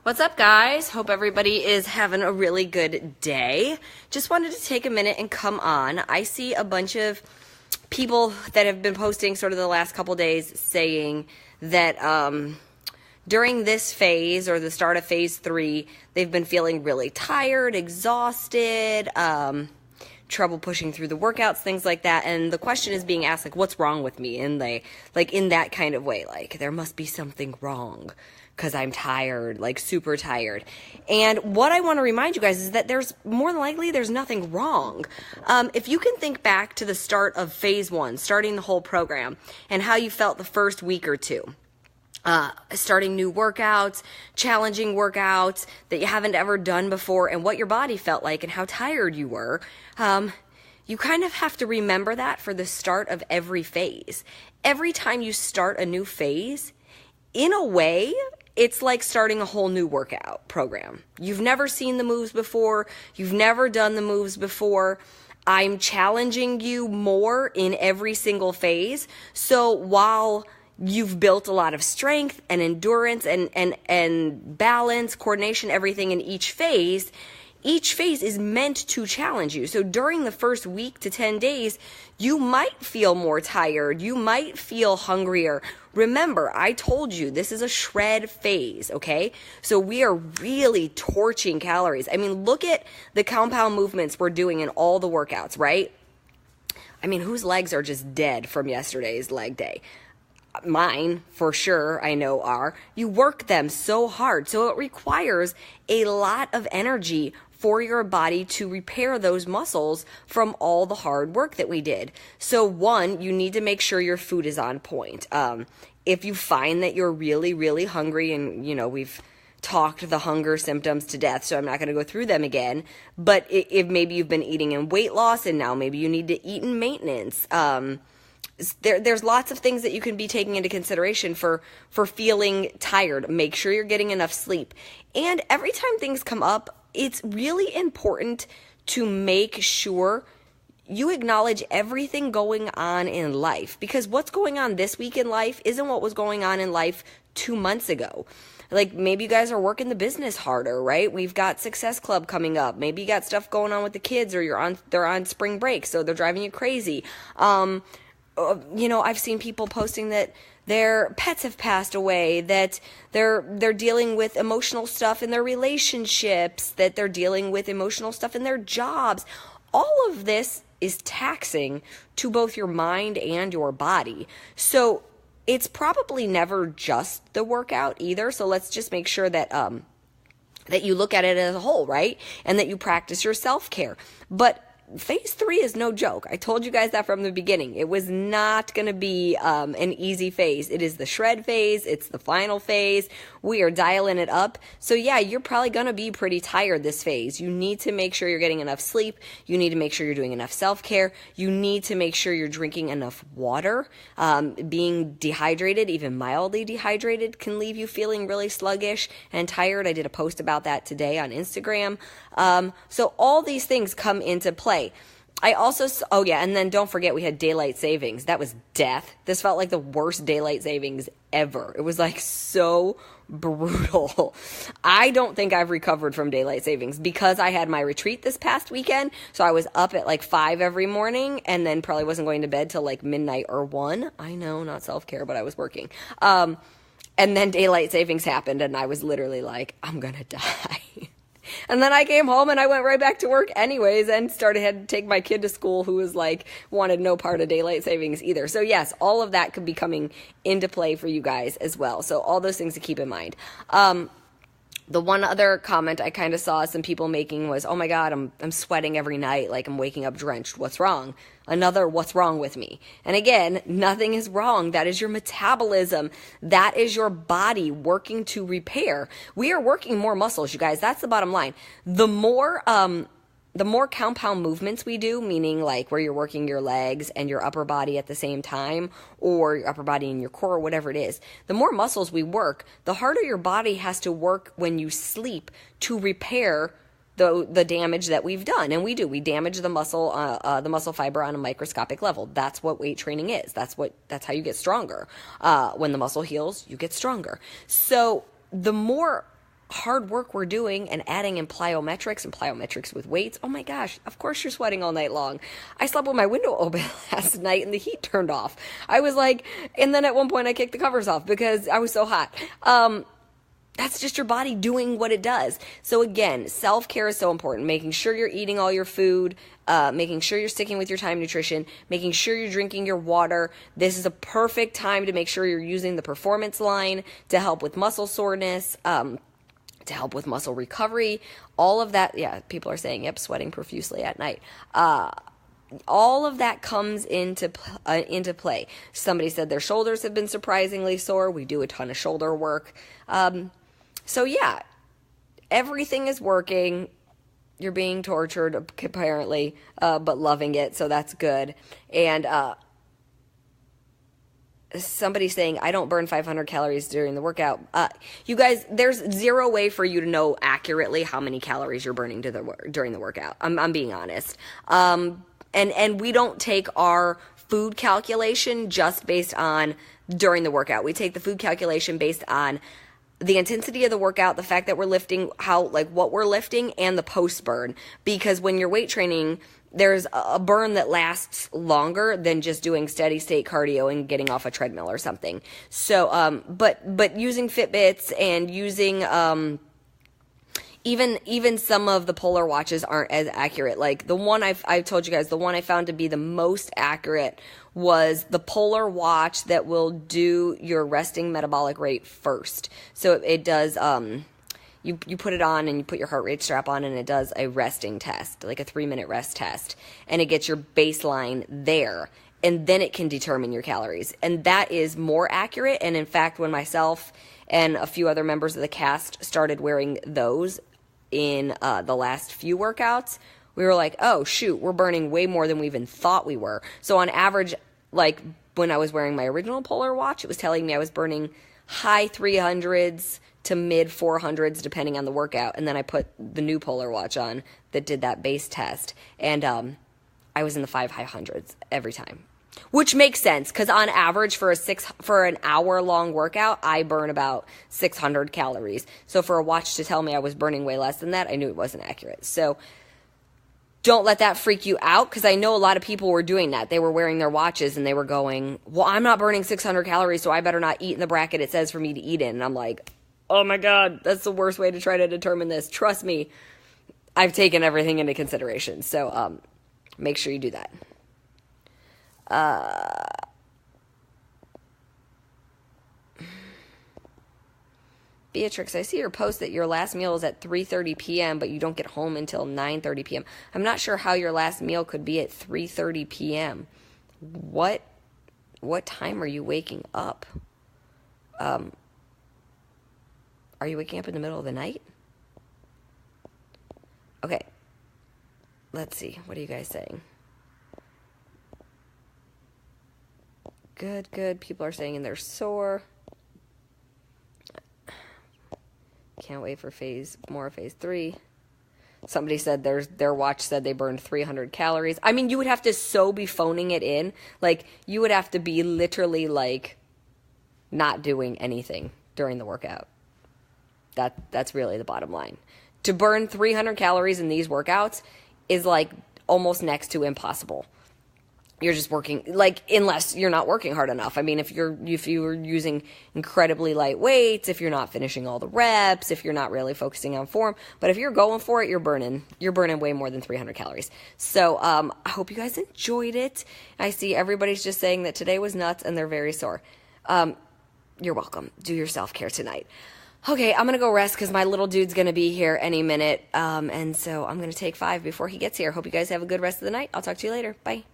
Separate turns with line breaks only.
What's up, guys? Hope everybody is having a really good day. Just wanted to take a minute and come on. I see a bunch of people that have been posting sort of the last couple days saying that during this phase or the start of phase 3, they've been feeling really tired, exhausted, trouble pushing through the workouts, things like that. And the question is being asked, like, what's wrong with me? And they, like, in that kind of way, like, there must be something wrong because I'm tired, like super tired. And what I want to remind you guys is that there's more than likely there's nothing wrong. If you can think back to the start of phase 1, starting the whole program, and how you felt the first week or two, starting new workouts, challenging workouts that you haven't ever done before, and what your body felt like and how tired you were, you kind of have to remember that for the start of every phase. Every time you start a new phase, in a way, it's like starting a whole new workout program. You've never seen the moves before. You've never done the moves before. I'm challenging you more in every single phase. So while you've built a lot of strength and endurance and balance, coordination, everything in each phase is meant to challenge you. So during the first week to 10 days, you might feel more tired. You might feel hungrier. Remember, I told you this is a shred phase, okay? So we are really torching calories. I mean, look at the compound movements we're doing in all the workouts, right? I mean, whose legs are just dead from yesterday's leg day? Mine, for sure, I know are. You work them so hard. So it requires a lot of energy for your body to repair those muscles from all the hard work that we did. So one, you need to make sure your food is on point. If you find that you're really, really hungry, and we've talked the hunger symptoms to death, so I'm not going to go through them again, but if maybe you've been eating in weight loss and now maybe you need to eat in maintenance, there's lots of things that you can be taking into consideration for feeling tired. Make sure you're getting enough sleep. And every time things come up, it's really important to make sure you acknowledge everything going on in life, because what's going on this week in life isn't what was going on in life 2 months ago. Like, maybe you guys are working the business harder, right? We've got Success Club coming up. Maybe you got stuff going on with the kids, or they're on spring break, so they're driving you crazy. I've seen people posting that their pets have passed away, that they're dealing with emotional stuff in their relationships, that they're dealing with emotional stuff in their jobs. All of this is taxing to both your mind and your body. So it's probably never just the workout either. So let's just make sure that that you look at it as a whole, right? And that you practice your self-care. But phase 3 is no joke. I told you guys that from the beginning. It was not going to be an easy phase. It is the shred phase. It's the final phase. We are dialing it up. So yeah, you're probably going to be pretty tired this phase. You need to make sure you're getting enough sleep. You need to make sure you're doing enough self-care. You need to make sure you're drinking enough water. Being dehydrated, even mildly dehydrated, can leave you feeling really sluggish and tired. I did a post about that today on Instagram. So all these things come into play. I also, and then don't forget we had daylight savings. That was death. This felt like the worst daylight savings ever. It was like so brutal. I don't think I've recovered from daylight savings because I had my retreat this past weekend. So I was up at like 5 every morning and then probably wasn't going to bed till like midnight or 1. I know, not self-care, but I was working. And then daylight savings happened and I was literally like, I'm going to die. And then I came home and I went right back to work anyways and had to take my kid to school, who was like, wanted no part of daylight savings either. So yes, all of that could be coming into play for you guys as well. So all those things to keep in mind. The one other comment I kind of saw some people making was, oh my God, I'm sweating every night. Like I'm waking up drenched. What's wrong? Another, what's wrong with me? And again, nothing is wrong. That is your metabolism. That is your body working to repair. We are working more muscles, you guys. That's the bottom line. The more compound movements we do, meaning like where you're working your legs and your upper body at the same time, or your upper body and your core, or whatever it is, the more muscles we work, the harder your body has to work when you sleep to repair the damage that we've done. And we damage the muscle fiber on a microscopic level. That's what weight training is. That's how you get stronger. When the muscle heals, you get stronger. So the more hard work we're doing and adding in plyometrics with weights, oh my gosh, of course you're sweating all night long. I slept with my window open last night and the heat turned off. I was like, and then at one point I kicked the covers off because I was so hot. That's just your body doing what it does. So again, self-care is so important. Making sure you're eating all your food, making sure you're sticking with your time nutrition, making sure you're drinking your water. This is a perfect time to make sure you're using the performance line to help with muscle soreness, to help with muscle recovery, all of that. Yeah, people are saying, yep, sweating profusely at night. All of that comes into play. Somebody said their shoulders have been surprisingly sore. We do a ton of shoulder work. So yeah, everything is working. You're being tortured apparently, but loving it. So that's good. And, somebody's saying, I don't burn 500 calories during the workout. You guys, there's zero way for you to know accurately how many calories you're burning during the workout. I'm being honest. And we don't take our food calculation just based on during the workout. We take the food calculation based on the intensity of the workout, the fact that we're lifting, what we're lifting, and the post burn. Because when you're weight training, there's a burn that lasts longer than just doing steady state cardio and getting off a treadmill or something. So, but using Fitbits and using, even some of the Polar watches aren't as accurate. Like the one I've told you guys, the one I found to be the most accurate was the Polar watch that will do your resting metabolic rate first. So it does, you put it on and you put your heart rate strap on and it does a resting test, like a 3-minute rest test. And it gets your baseline there. And then it can determine your calories. And that is more accurate. And in fact, when myself and a few other members of the cast started wearing those in the last few workouts, we were like, oh, shoot, we're burning way more than we even thought we were. So on average, like when I was wearing my original Polar watch, it was telling me I was burning high 300s to mid 400s depending on the workout. And then I put the new Polar watch on that did that base test. And I was in the high hundreds every time. Which makes sense because on average for an hour long workout, I burn about 600 calories. So for a watch to tell me I was burning way less than that, I knew it wasn't accurate. So don't let that freak you out because I know a lot of people were doing that. They were wearing their watches and they were going, well, I'm not burning 600 calories, so I better not eat in the bracket it says for me to eat in. And I'm like, oh my God, that's the worst way to try to determine this. Trust me, I've taken everything into consideration. So make sure you do that. Beatrix, I see your post that your last meal is at 3:30 p.m., but you don't get home until 9:30 p.m. I'm not sure how your last meal could be at 3:30 p.m. What time are you waking up? Are you waking up in the middle of the night? Okay. Let's see. What are you guys saying? Good. People are saying they're sore. Can't wait for phase 3. Somebody said their watch said they burned 300 calories. I mean, you would have to so be phoning it in. Like, you would have to be literally, like, not doing anything during the workout. That's really the bottom line. To burn 300 calories in these workouts is, like, almost next to impossible. You're just working, like, unless you're not working hard enough. I mean, if you're using incredibly light weights, if you're not finishing all the reps, if you're not really focusing on form, but if you're going for it, you're burning way more than 300 calories. So, I hope you guys enjoyed it. I see everybody's just saying that today was nuts and they're very sore. You're welcome. Do your self-care tonight. Okay, I'm going to go rest because my little dude's going to be here any minute. And so I'm going to take 5 before he gets here. Hope you guys have a good rest of the night. I'll talk to you later. Bye.